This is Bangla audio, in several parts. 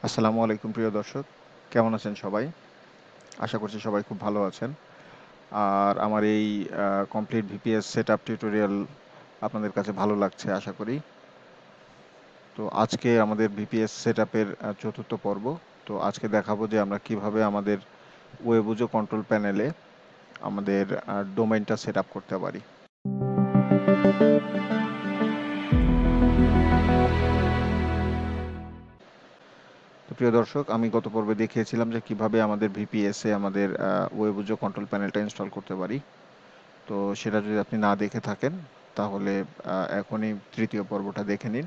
আসসালামু আলাইকুম প্রিয় দর্শক, কেমন আছেন সবাই? আশা করছি সবাই খুব ভালো আছেন। আর আমার এই কমপ্লিট ভিপিএস সেটআপ টিউটোরিয়াল আপনাদের কাছে ভালো লাগছে আশা করি। তো আজকে আমাদের ভিপিএস সেটআপের চতুর্থ পর্ব। তো আজকে দেখাবো যে আমরা কিভাবে আমাদের ওয়েবুজো কন্ট্রোল প্যানেলে আমাদের ডোমেইনটা সেটআপ করতে পারি। তো প্রিয় দর্শক, আমি গত পর্বে দেখিয়েছিলাম যে কিভাবে আমাদের ভিপিএসে আমাদের ওয়েবুজো কন্ট্রোল প্যানেলটা ইনস্টল করতে পারি। তো সেটা যদি আপনি না দেখে থাকেন তাহলে এখনই তৃতীয় পর্বটা দেখে নিন।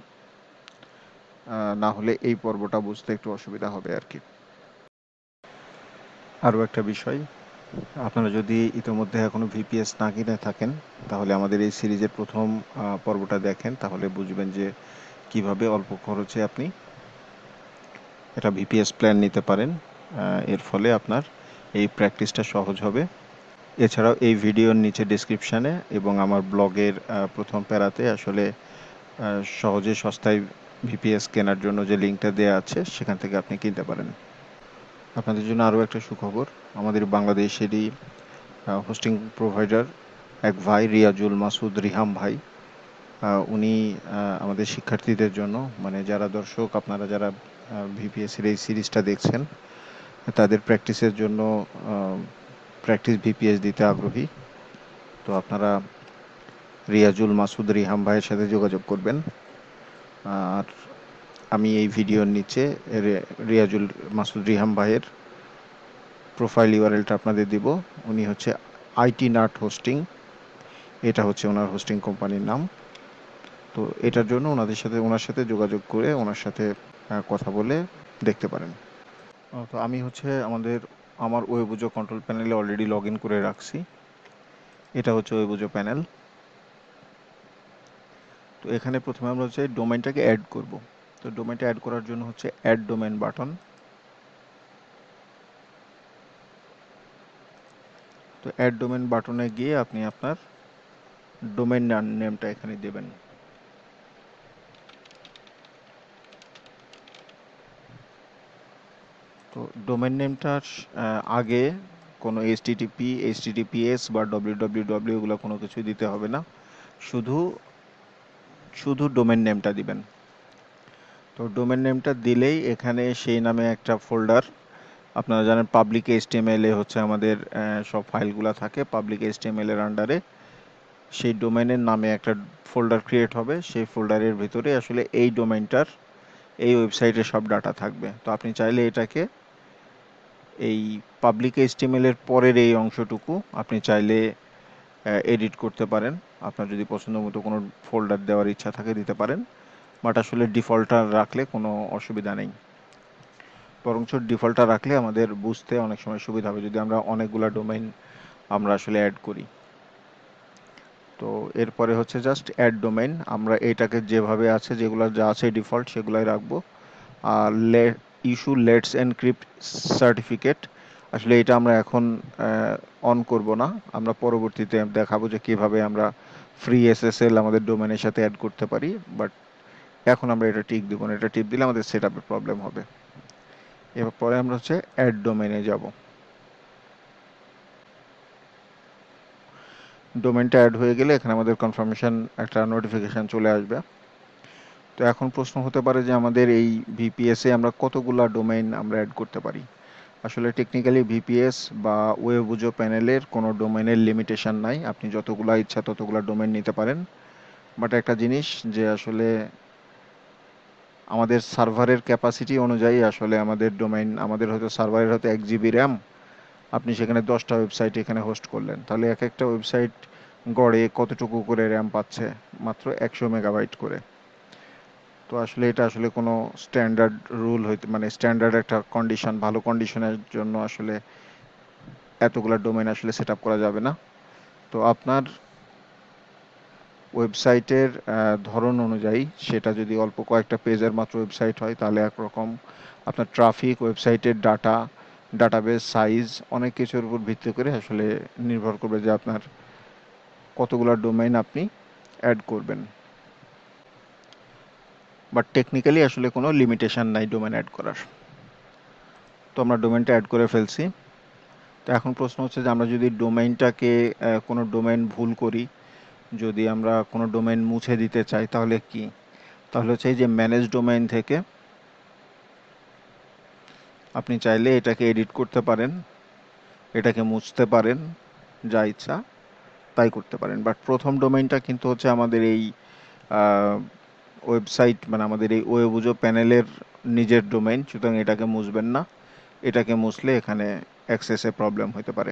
না হলে এই পর্বটা বুঝতে একটু অসুবিধা হবে আর কি। আরও একটা বিষয়, আপনারা যদি ইতিমধ্যে এখনও ভিপিএস না কিনে থাকেন তাহলে আমাদের এই সিরিজের প্রথম পর্বটা দেখেন, তাহলে বুঝবেন যে কিভাবে অল্প খরচে আপনি একটা ভিপিএস প্ল্যান নিতে পারেন। এর ফলে আপনার এই প্র্যাকটিসটা সহজ হবে। এছাড়াও এই ভিডিওর নিচে ডেসক্রিপশানে এবং আমার ব্লগের প্রথম প্যারাতে আসলে সহজে সস্তায় ভিপিএস কেনার জন্য যে লিঙ্কটা দেওয়া আছে সেখান থেকে আপনি কিনতে পারেন। আপনাদের জন্য আরও একটা সুখবর, আমাদের বাংলাদেশেরই হোস্টিং প্রোভাইডার এক ভাই রিয়াজুল মাসুদ রিহাম ভাই, উনি আমাদের শিক্ষার্থীদের জন্য, মানে যারা দর্শক আপনারা যারা ভিপিএসের এই সিরিজটা দেখছেন তাদের প্র্যাকটিসের জন্য প্র্যাকটিস ভিপিএস দিতে আগ্রহী। তো আপনারা রিয়াজুল মাসুদ রিহাম ভাইয়ের সাথে যোগাযোগ করবেন। আর আমি এই ভিডিওর নিচে রিয়াজুল মাসুদ রিহাম ভাইয়ের প্রোফাইল ইউআরএলটা আপনাদের দিব। উনি হচ্ছে আইটি নাট হোস্টিং, এটা হচ্ছে ওনার হোস্টিং কোম্পানির নাম। তো এটার জন্য ওনার সাথে যোগাযোগ করে ওনার সাথে কথা বলে দেখতে পারেন। তো আমি হচ্ছে আমার ওয়েবুজো কন্ট্রোল প্যানেলে অলরেডি লগ ইন করে রাখছি। এটা হচ্ছে ওয়েবুজো প্যানেল। তো এখানে প্রথমে আমরা হচ্ছে ডোমেইনটাকে অ্যাড করব। তো ডোমেইনটা অ্যাড করার জন্য হচ্ছে অ্যাড ডোমেইন বাটন। তো অ্যাড ডোমেইন বাটনে গিয়ে আপনি আপনার ডোমেইন নেমটা এখানে দেবেন। তো ডোমেইন নেমটার আগে কোনো এইচটিটিপি, এইচটিটিপিএস বা ডব্লিউডব্লিউডব্লিউ এগুলো কোনো কিছুই দিতে হবে না, শুধু শুধু ডোমেইন নেমটা দিবেন। তো ডোমেইন নেমটা দিলেই এখানে সেই নামে একটা ফোল্ডার, আপনারা জানেন পাবলিক এইচটিএমএল এ হচ্ছে আমাদের সব ফাইলগুলো থাকে, পাবলিক এইচটিএমএল এর আন্ডারে সেই ডোমেইনের নামে একটা ফোল্ডার ক্রিয়েট হবে। সেই ফোল্ডারের ভিতরে আসলে এই ডোমেইনটার, এই ওয়েবসাইটের সব ডাটা থাকবে। তো আপনি চাইলে এটাকে এই পাবলিক এইচটিএমএল এর পরের এই অংশটুকু আপনি চাইলে এডিট করতে পারেন। আপনার যদি পছন্দ মতো কোনো ফোল্ডার দেওয়ার ইচ্ছা থাকে দিতে পারেন, বাট আসলে ডিফল্টটা রাখলে কোনো অসুবিধা নেই। বরঞ্চ ডিফল্টটা রাখলে আমাদের বুঝতে অনেক সময় সুবিধা হবে যদি আমরা অনেকগুলো ডোমেইন আমরা আসলে অ্যাড করি। তো এরপরে হচ্ছে জাস্ট অ্যাড ডোমেইন, আমরা এটাকে যেভাবে আছে যেগুলো যা আছে ডিফল্ট সেগুলাই রাখবো। আর ইস্যু লেটস এনক্রিপ্ট সার্টিফিকেট, আসলে এটা আমরা এখন অন করব না, আমরা পরবর্তীতে দেখাবো যে কিভাবে আমরা ফ্রি এসএসএল আমাদের ডোমেনের সাথে অ্যাড করতে পারি। বাট এখন আমরা এটা টিক দিব না, এটা টিপ দিলে আমাদের সেটআপে প্রবলেম হবে। এবার পরে আমরা হচ্ছে অ্যাড ডোমেনে যাব। ডোমেনটা অ্যাড হয়ে গেলে এখানে আমাদের কনফার্মেশন একটা নোটিফিকেশান চলে আসবে। তো এখন প্রশ্ন হতে পারে যে আমাদের এই ভিপিএসে আমরা কতগুলা ডোমেইন আমরা অ্যাড করতে পারি। আসলে টেকনিক্যালি ভিপিএস বা ওয়েবুজো প্যানেলের কোনো ডোমেইনের লিমিটেশন নাই, আপনি যতগুলা ইচ্ছা ততগুলা ডোমেইন নিতে পারেন। বাট একটা জিনিস যে আসলে আমাদের সার্ভারের ক্যাপাসিটি অনুযায়ী আসলে আমাদের ডোমেইন, আমাদের হয়তো সার্ভারের হয়তো 1 GB র্যাম, আপনি সেখানে 10টা ওয়েবসাইট এখানে হোস্ট করলেন, তাহলে এক একটা ওয়েবসাইট গড়ে কতটুকু করে র্যাম পাচ্ছে? মাত্র 100 মেগাবাইট করে। তো আসলে এটা আসলে কোনো স্ট্যান্ডার্ড রুল হইতে, মানে স্ট্যান্ডার্ড একটা কন্ডিশন, ভালো কন্ডিশনের জন্য আসলে এতগুলা ডোমেইন আসলে সেট আপ করা যাবে না। তো আপনার ওয়েবসাইটের ধরন অনুযায়ী, সেটা যদি অল্প কয়েকটা পেজের মাত্র ওয়েবসাইট হয় তাহলে একরকম, আপনার ট্রাফিক, ওয়েবসাইটের ডাটা, ডাটাবেস সাইজ, অনেক কিছুর উপর ভিত্তি করে আসলে নির্ভর করবে যে আপনার কতগুলো ডোমেইন আপনি অ্যাড করবেন। বাট টেকনিক্যালি আসলে কোনো লিমিটেশন নাই ডোমেইন অ্যাড করার। তো আমরা ডোমেইনটা অ্যাড করে ফেলছি। তো এখন প্রশ্ন হচ্ছে যে আমরা যদি ডোমেইনটাকে কোনো ডোমেইন ভুল করি, যদি আমরা কোনো ডোমেইন মুছে দিতে চাই তাহলে কি? তাহলে হচ্ছে এই যে ম্যানেজ ডোমেইন থেকে আপনি চাইলে এটাকে এডিট করতে পারেন, এটাকে মুছতে পারেন, যা ইচ্ছা তাই করতে পারেন। বাট প্রথম ডোমেইনটা কিন্তু হচ্ছে আমাদের এই ওয়েবসাইট, মানে আমাদের এই ওয়েবুজো প্যানেলের নিজের ডোমেইন, সুতরাং এটাকে মুছবেন না। এটাকে মুছলে এখানে অ্যাক্সেসে প্রবলেম হতে পারে।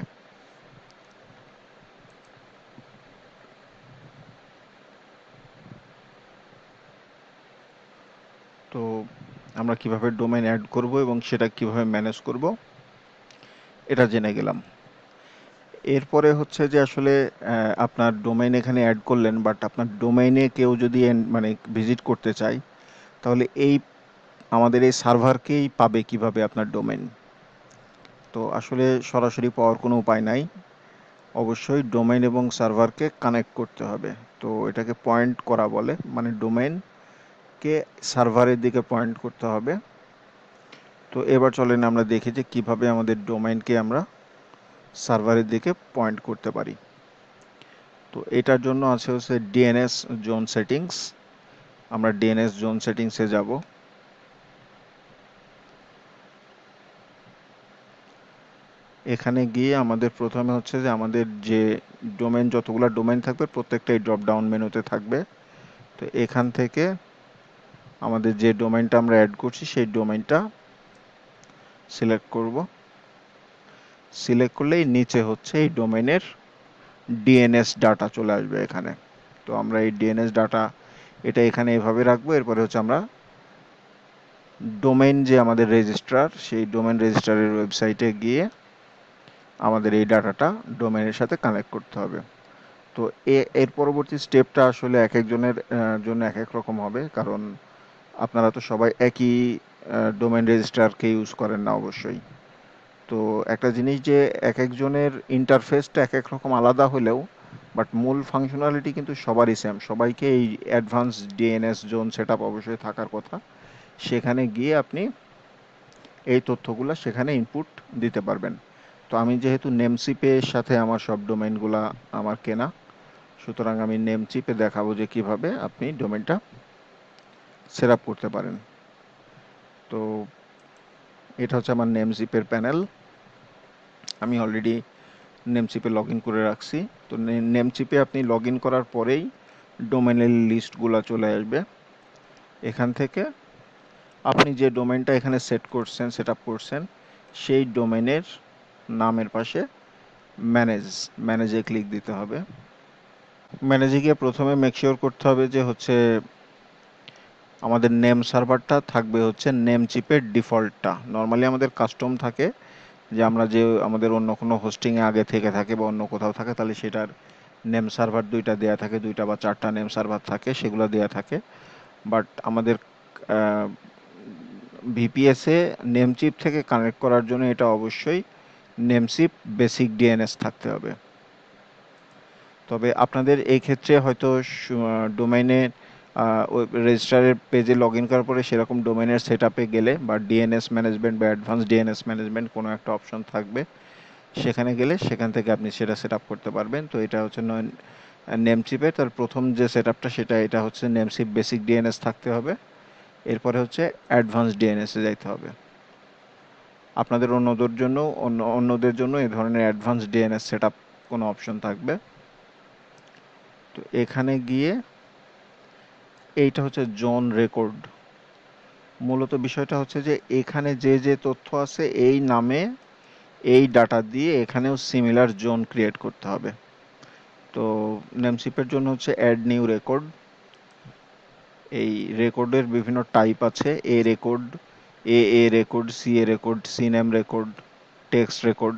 তো আমরা কিভাবে ডোমেইন অ্যাড করব এবং সেটা কিভাবে ম্যানেজ করব এটা জেনে গেলাম। এরপরে হচ্ছে যে আসলে আপনার ডোমেইন এখানে অ্যাড করলেন, বাট আপনার ডোমেইনে কেউ যদি মানে ভিজিট করতে চায়, তাহলে এই আমাদের এই সার্ভারকেই পাবে কিভাবে আপনার ডোমেইন? তো আসলে সরাসরি পাওয়ার কোনো উপায় নাই, অবশ্যই ডোমেইন এবং সার্ভারকে কানেক্ট করতে হবে। তো এটাকে পয়েন্ট করা বলে, মানে ডোমেইনকে সার্ভারের দিকে পয়েন্ট করতে হবে। তো এবার চলেন আমরা দেখি যে কিভাবে আমাদের ডোমেইনকে আমরা সার্ভারের দিকে পয়েন্ট করতে পারি। তো এটার জন্য আছে হচ্ছে ডিএনএস জোন সেটিংস। আমরা ডিএনএস জোন সেটিংসে যাব। এখানে গিয়ে আমাদের প্রথমে হচ্ছে যে আমাদের যে ডোমেইন, যতগুলো ডোমেইন থাকবে প্রত্যেকটাই ড্রপ ডাউন মেনুতে থাকবে। তো এখান থেকে আমাদের যে ডোমেইনটা আমরা অ্যাড করছি সেই ডোমেইনটা সিলেক্ট করব। সিলেক্ট করলেই নিচে হচ্ছে এই ডোমেইনের ডিএনএস ডাটা চলে আসবে এখানে। তো আমরা এই ডিএনএস ডাটা এটা এখানে এভাবে রাখবো। এরপরে হচ্ছে আমরা ডোমেইন যে আমাদের রেজিস্ট্রার, সেই ডোমেইন রেজিস্ট্রারের ওয়েবসাইটে গিয়ে আমাদের এই ডাটাটা ডোমেইনের সাথে কানেক্ট করতে হবে। তো এর পরবর্তী স্টেপটা আসলে এক একজনের জন্য এক এক রকম হবে, কারণ আপনারা তো সবাই একই ডোমেইন রেজিস্ট্রারকে ইউজ করেন না অবশ্যই। তো একটা জিনিস যে এক একজনের ইন্টারফেসটা এক এক রকম আলাদা হলেও বাট মূল ফাংশনালিটি কিন্তু সবারই সেম। সবাইকে এই অ্যাডভান্স ডিএনএস জোন সেটআপ অবশ্যই থাকার কথা। সেখানে গিয়ে আপনি এই তথ্যগুলো সেখানে ইনপুট দিতে পারবেন। তো আমি যেহেতু নেমচিপের সাথে আমার সব ডোমেইনগুলা আমার কেনা, সুতরাং আমি নেমচিপে দেখাবো যে কিভাবে আপনি ডোমেইনটা সেট আপ করতে পারেন। তো এটা হচ্ছে আমার নেমচিপের প্যানেল। আমি অলরেডি নেমচিপে লগ ইন করে রাখছি। তো নেমচিপে আপনি লগ ইন করার পরেই ডোমেইনের লিস্টগুলো চলে আসবে। এখান থেকে আপনি যে ডোমেইনটা এখানে সেট করছেন, সেট আপ করছেন, সেই ডোমেইনের নামের পাশে ম্যানেজে ক্লিক দিতে হবে। ম্যানেজে গিয়ে প্রথমে মেক শিওর করতে হবে যে হচ্ছে আমাদের নেম সার্ভারটা থাকবে হচ্ছে নেমচিপের ডিফল্টটা। নর্মালি আমাদের কাস্টম থাকে যে আমরা যে আমাদের অন্য কোনো হোস্টিংয়ে আগে থেকে থাকে বা অন্য কোথাও থাকে, তাহলে সেটার নেম সার্ভার দুইটা দেয়া থাকে, দুইটা বা চারটা নেম সার্ভার থাকে, সেগুলো দেয়া থাকে। বাট আমাদের ভিপিএসে নেমচিপ থেকে কানেক্ট করার জন্য এটা অবশ্যই নেমচিপ বেসিক ডিএনএস থাকতে হবে। তবে আপনাদের এই ক্ষেত্রে হয়তো ডোমেইনে রেজিস্ট্রারের পেজে লগ ইন করার পরে সেরকম ডোমেইনের সেট আপে গেলে বা ডিএনএস ম্যানেজমেন্ট বা অ্যাডভান্স ডিএনএস ম্যানেজমেন্ট কোনো একটা অপশন থাকবে, সেখানে গেলে সেখান থেকে আপনি সেটা সেট আপ করতে পারবেন। তো এটা হচ্ছে নেমচিপে তার প্রথম যে সেট আপটা সেটা এটা হচ্ছে নেমচিপ বেসিক ডিএনএস থাকতে হবে। এরপরে হচ্ছে অ্যাডভান্স ডিএনএসে যাইতে হবে। আপনাদের অন্যদের জন্য এই ধরনের অ্যাডভান্স ডিএনএস সেট আপ কোনো অপশন থাকবে। তো এখানে গিয়ে এইটা হচ্ছে জোন রেকর্ড। মূলত বিষয়টা হচ্ছে যে এখানে যে যে তথ্য আছে এই নামে এই ডাটা দিয়ে এখানেও সিমিলার জোন ক্রিয়েট করতে হবে। তো নেমচিপের জন্য হচ্ছে অ্যাড নিউ রেকর্ড। এই রেকর্ডের বিভিন্ন টাইপ আছে, A record, A record, C A record, C name record, text record,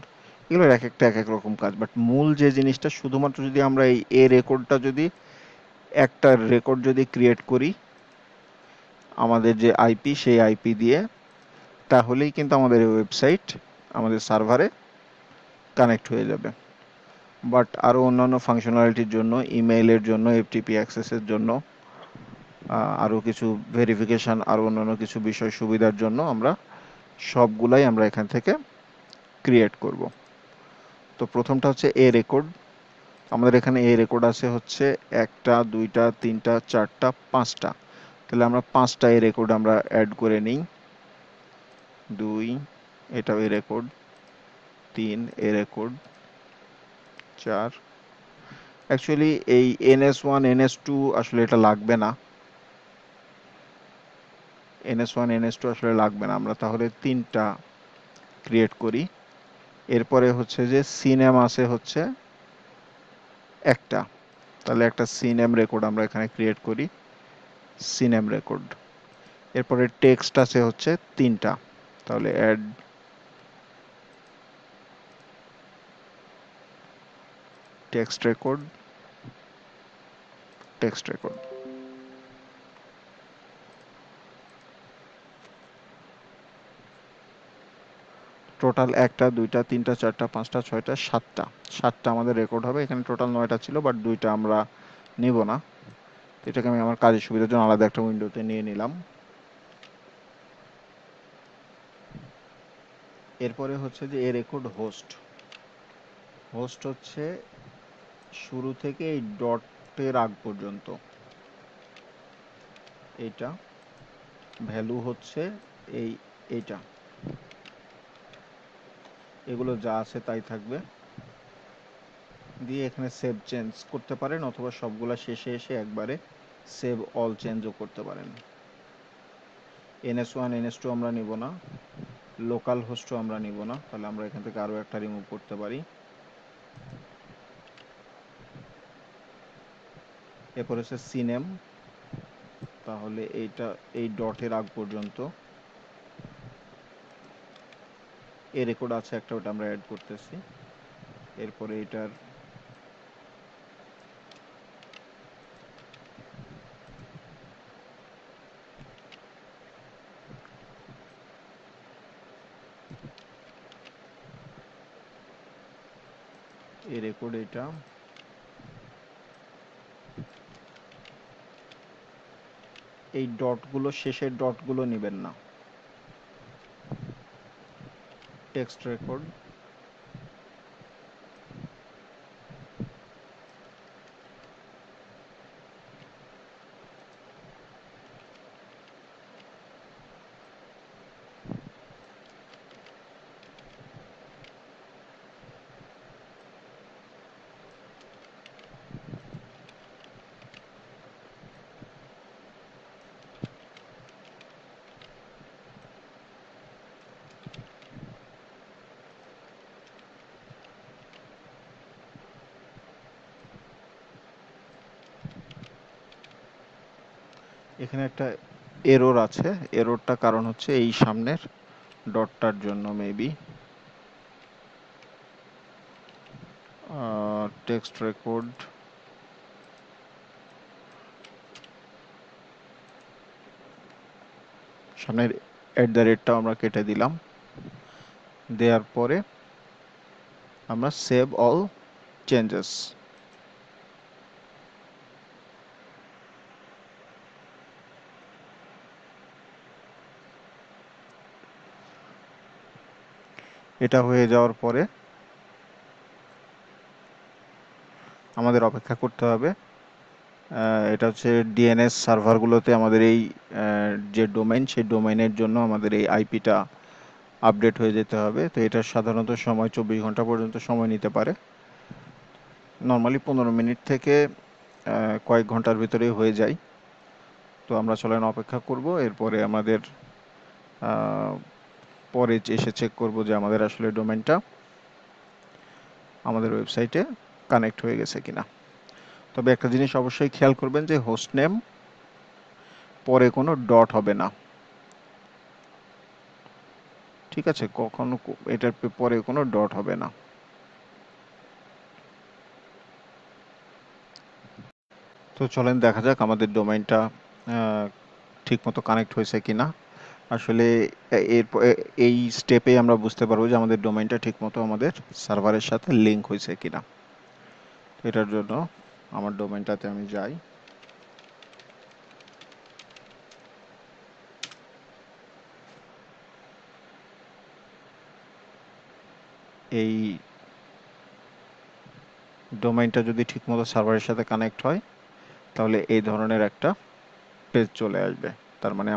এগুলোর এক একটা এক এক রকম কাজ। বাট মূল যে জিনিসটা, শুধুমাত্র যদি আমরা এই এ রেকর্ডটা যদি একটা রেকর্ড যদি ক্রিয়েট করি আমাদের যে আইপি, সেই আইপি দিয়ে, তাহলেই কিন্তু আমাদের ওয়েবসাইট আমাদের সার্ভারে কানেক্ট হয়ে যাবে। বাট আরও অন্যান্য ফাংশনালিটির জন্য, ইমেইলের জন্য, এফটিপি অ্যাক্সেসের জন্য, আরও কিছু ভেরিফিকেশান, আরও অন্যান্য কিছু বিষয় সুবিধার জন্য আমরা সবগুলাই আমরা এখান থেকে ক্রিয়েট করব। তো প্রথমটা হচ্ছে এ রেকর্ড। আমাদের এখানে এ রেকর্ড আছে হচ্ছে 1টা 2টা 3টা 4টা 5টা। তাহলে আমরা 5টা এ রেকর্ড আমরা অ্যাড করে নিই। 2, এটাও এ রেকর্ড, 3 এ রেকর্ড, 4। অ্যাকচুয়ালি এই NS1 NS2 আসলে এটা লাগবে না। NS1 NS2 আসলে লাগবে না, আমরা তাহলে 3টা ক্রিয়েট করি। এরপরে হচ্ছে যে সিনেম আছে হচ্ছে 1টা, তাহলে একটা সিনেম রেকর্ড আমরা এখানে ক্রিয়েট করি, সিনেম রেকর্ড। এরপরে টেক্সট আছে হচ্ছে 3টা, তাহলে add text record, text record. Total 1টা 2টা 3টা 4টা 5টা 6টা 7টা, 7টা আমাদের রেকর্ড হবে। এখানে টোটাল 9টা ছিল, বাট 2টা আমরা নিব না। এটাকে আমি আমার কাজের সুবিধার জন্য আলাদা একটা উইন্ডোতে নিয়ে নিলাম। এরপরে হচ্ছে যে এ রেকর্ড হোস্ট। হোস্ট হচ্ছে শুরু থেকে এই ডটের আগ পর্যন্ত। এইটা ভ্যালু হচ্ছে এইটা, এগুলো যা আছে তাই থাকবে। দিয়ে এখানে সেভ চেঞ্জ করতে পারেন, অথবা সবগুলা শেষে এসে একবারে সেভ অল চেঞ্জও করতে পারেন। NS1 NS2 আমরা নিব না, লোকাল হোস্টও আমরা নিব না, তাহলে আমরা এখান থেকে আরও একটা রিমুভ করতে পারি। এরপর হচ্ছে সিনেম, তাহলে এইটা এই ডটের আগ পর্যন্ত। এ রেকর্ড আছে একটা, ওটা আমরা অ্যাড করতেছি। এরপরে এটার এ রেকর্ড, এটা এই ডটগুলো শেষের ডটগুলো নেবেন না। টেক্সট রেকর্ড, এখানে একটা এরর আছে। এররটা কারণ হচ্ছে এই সামনের ডটটার জন্য মেবি। টেক্সট রেকর্ড, সামনের @রেটটাও আমরা কেটে দিলাম। দেওয়ার পরে আমরা সেভ অল চেঞ্জেস, এটা হয়ে যাওয়ার পরে আমাদের অপেক্ষা করতে হবে। এটা হচ্ছে DNS সার্ভারগুলোতে আমাদের এই যে ডোমেইন, সেই ডোমেইনের জন্য আমাদের এই আইপিটা আপডেট হয়ে যেতে হবে। তো এটা সাধারণত সময় 24 ঘন্টা পর্যন্ত সময় নিতে পারে। নর্মালি 15 মিনিট থেকে কয়েক ঘন্টার ভিতরেই হয়ে যায়। তো আমরা চলেন অপেক্ষা করব। এরপরে আমাদের পরে এসে চেক করব যে আমাদের আসলে ডোমেইনটা আমাদের ওয়েবসাইটে কানেক্ট হয়ে গেছে কিনা। তবে একটা জিনিস অবশ্যই খেয়াল করবেন যে হোস্ট নেম পরে কোনো ডট হবে না, ঠিক আছে? কখনো এটার পরে কোনো ডট হবে না। তো চলেন দেখা যাক আমাদের ডোমেইনটা ঠিকমতো কানেক্ট হয়েছে কিনা। আসলে এই স্টেপে আমরা বুঝতে পারবো যে আমাদের ডোমেইনটা ঠিকমতো আমাদের সার্ভারের সাথে লিংক হয়েছে কিনা। এটার জন্য আমার ডোমেইনটাতে আমি যাই। এই ডোমেইনটা যদি ঠিকমতো সার্ভারের সাথে কানেক্ট হয় তাহলে এই ধরনের একটা পেজ চলে আসবে। তার মানে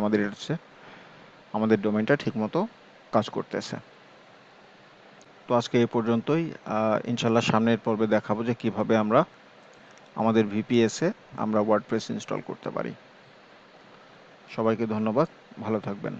আমাদের ডোমেইনটা ঠিকমতো কাজ করতেছে। তো আজকে এই পর্যন্তই। ইনশাল্লাহ সামনের পর্বে দেখাবো যে কিভাবে আমরা আমাদের ভিপিএসে আমরা ওয়ার্ডপ্রেস ইনস্টল করতে পারি। সবাইকে ধন্যবাদ, ভালো থাকবেন।